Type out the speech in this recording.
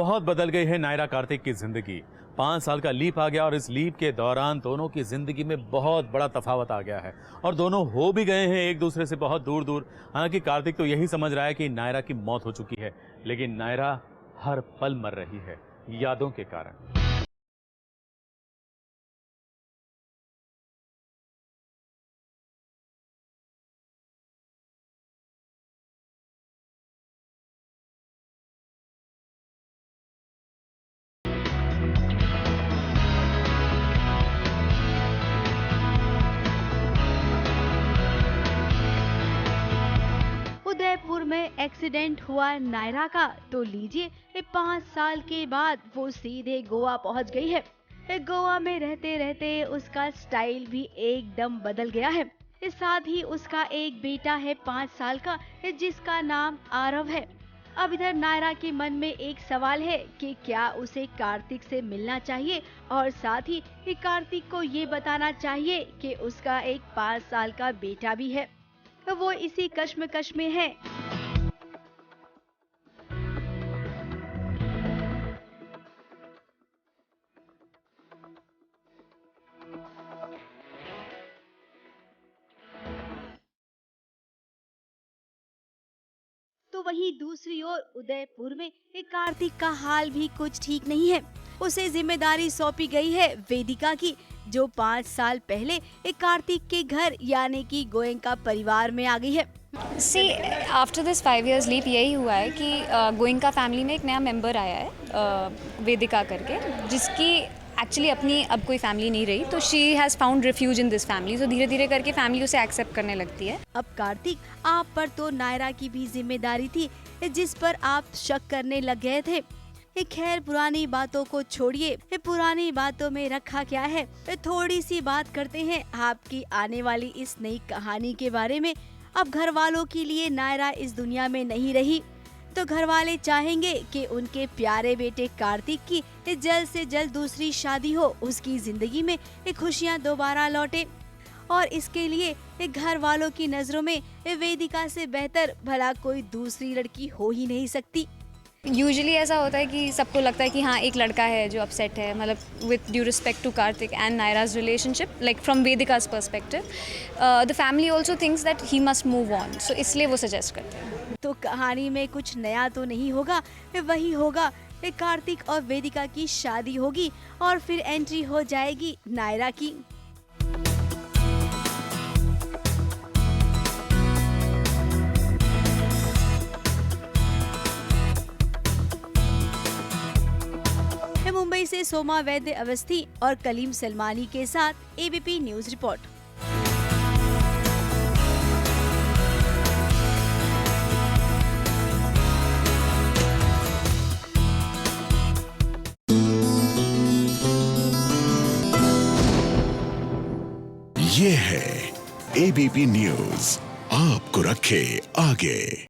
बहुत बदल गई है नायरा कार्तिक की जिंदगी। 5 साल का लीप आ गया और इस लीप के दौरान दोनों की जिंदगी में बहुत बड़ा तफावत आ गया है और दोनों हो भी गए हैं एक दूसरे से बहुत दूर दूर। हालांकि कार्तिक तो यही समझ रहा है कि नायरा की मौत हो चुकी है, लेकिन नायरा हर पल मर रही है यादों के कारण। उदयपुर में एक्सीडेंट हुआ नायरा का, तो लीजिए 5 साल के बाद वो सीधे गोवा पहुंच गई है। गोवा में रहते रहते उसका स्टाइल भी एकदम बदल गया है। साथ ही उसका एक बेटा है 5 साल का, जिसका नाम आरव है। अब इधर नायरा के मन में एक सवाल है कि क्या उसे कार्तिक से मिलना चाहिए और साथ ही कार्तिक को ये बताना चाहिए कि उसका एक 5 साल का बेटा भी है। वो इसी कश्मकश में है। तो वहीं दूसरी ओर उदयपुर में कार्तिक का हाल भी कुछ ठीक नहीं है। उसे जिम्मेदारी सौंपी गई है वेदिका की, जो 5 साल पहले कार्तिक के घर यानी कि गोयनका परिवार में आ गई है। सी आफ्टर दिस 5 years लीप यही हुआ है कि गोयनका फैमिली में एक नया मेंबर आया है वेदिका करके, जिसकी एक्चुअली अपनी अब कोई फैमिली नहीं रही, तो she has found refuge in this family. तो धीरे धीरे करके फैमिली उसे एक्सेप्ट करने लगती है। अब कार्तिक, आप पर तो नायरा की भी जिम्मेदारी थी, जिस पर आप शक करने लग गए थे। खैर, पुरानी बातों को छोड़िए, पुरानी बातों में रखा क्या है। थोड़ी सी बात करते हैं आपकी आने वाली इस नई कहानी के बारे में। अब घर वालों के लिए नायरा इस दुनिया में नहीं रही, तो घर वाले चाहेंगे कि उनके प्यारे बेटे कार्तिक की जल्द से जल्द दूसरी शादी हो, उसकी जिंदगी में खुशियां दोबारा लौटे। और इसके लिए घर वालों की नजरों में वेदिका से बेहतर भला कोई दूसरी लड़की हो ही नहीं सकती। यूजुअली ऐसा होता है कि सबको लगता है कि हाँ एक लड़का है जो अपसेट है, मतलब with due respect to Kartik and Naira's relationship, like from Vedika's perspective the family also thinks that he must move on, so इसलिए वो सजेस्ट करते हैं। तो कहानी में कुछ नया तो नहीं होगा, वही होगा, कार्तिक और वेदिका की शादी होगी और फिर एंट्री हो जाएगी नायरा की। मुंबई से सोमा वैद्य अवस्थी और कलीम सलमानी के साथ एबीपी न्यूज रिपोर्ट। ये है एबीपी न्यूज, आपको रखे आगे।